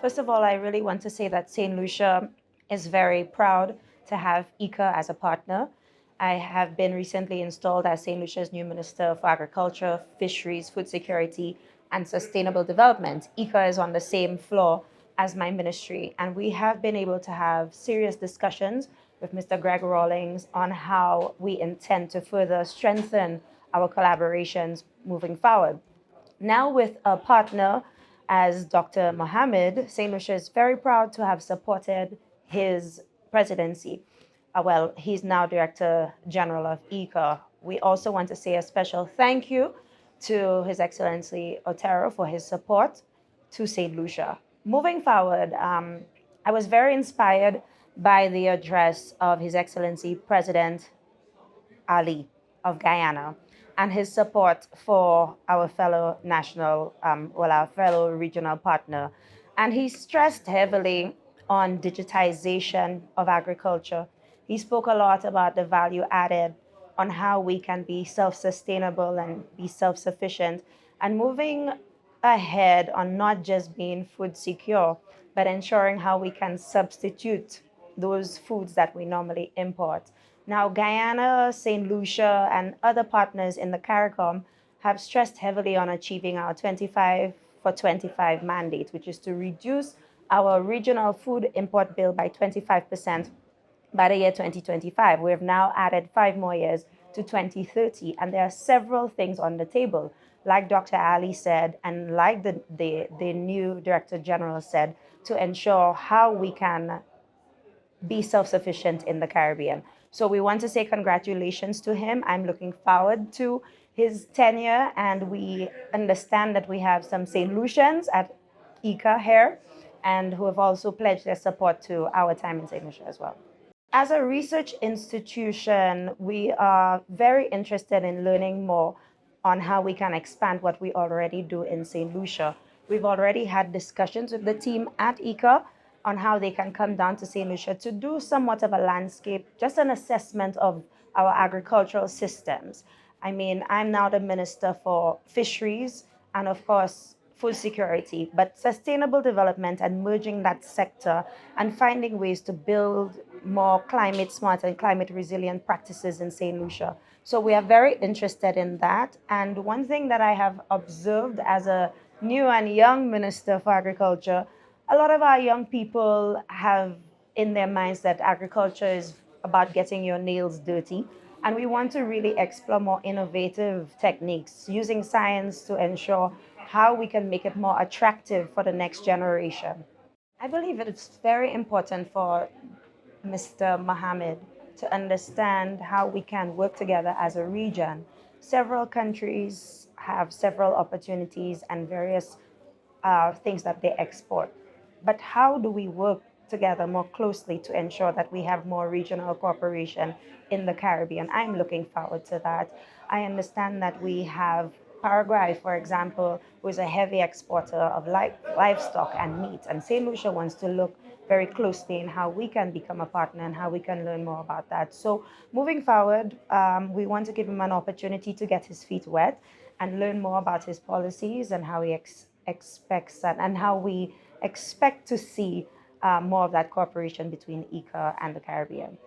First of all, I really want to say that St. Lucia is very proud to have ICA as a partner. I have been recently installed as St. Lucia's new Minister for Agriculture, Fisheries, Food Security, and Sustainable Development. ICA is on the same floor as my ministry, and we have been able to have serious discussions with Mr. Greg Rawlings on how we intend to further strengthen our collaborations moving forward. Now, with a partner as Dr. Mohammed, St. Lucia is very proud to have supported his presidency. Well, he's now Director General of ECA. We also want to say a special thank you to His Excellency Otero for his support to St. Lucia. Moving forward, I was very inspired by the address of His Excellency President Ali of Guyana and his support for our fellow our fellow regional partner. And he stressed heavily on digitization of agriculture. He spoke a lot about the value added on how we can be self sustainable and be self sufficient and moving ahead on not just being food secure, but ensuring how we can substitute those foods that we normally import. Now, Guyana, St. Lucia, and other partners in the CARICOM have stressed heavily on achieving our 25 for 25 mandate, which is to reduce our regional food import bill by 25% by the year 2025. We have now added 5 more years to 2030, and there are several things on the table. Like Dr. Ali said, and like the new Director General said, to ensure how we can be self sufficient in the Caribbean. So we want to say congratulations to him. I'm looking forward to his tenure, and we understand that we have some St. Lucians at ICA here and who have also pledged their support to our time in St. Lucia as well. As a research institution, we are very interested in learning more on how we can expand what we already do in St. Lucia. We've already had discussions with the team at ICA on how they can come down to St. Lucia to do somewhat of a landscape, just an assessment of our agricultural systems. I mean, I'm now the Minister for Fisheries and, of course, food security, but sustainable development and merging that sector and finding ways to build more climate smart and climate resilient practices in St. Lucia. So we are very interested in that. And one thing that I have observed as a new and young Minister for Agriculture, a lot of our young people have in their minds that agriculture is about getting your nails dirty. And we want to really explore more innovative techniques using science to ensure how we can make it more attractive for the next generation. I believe it's very important for Mr. Mohammed to understand how we can work together as a region. Several countries have several opportunities and various things that they export. But how do we work together more closely to ensure that we have more regional cooperation in the Caribbean? I'm looking forward to that. I understand that we have Paraguay, for example, who is a heavy exporter of livestock and meat, and St. Lucia wants to look very closely in how we can become a partner and how we can learn more about that. So, moving forward, we want to give him an opportunity to get his feet wet and learn more about his policies and how he expects and how we expect to see more of that cooperation between ICA and the Caribbean.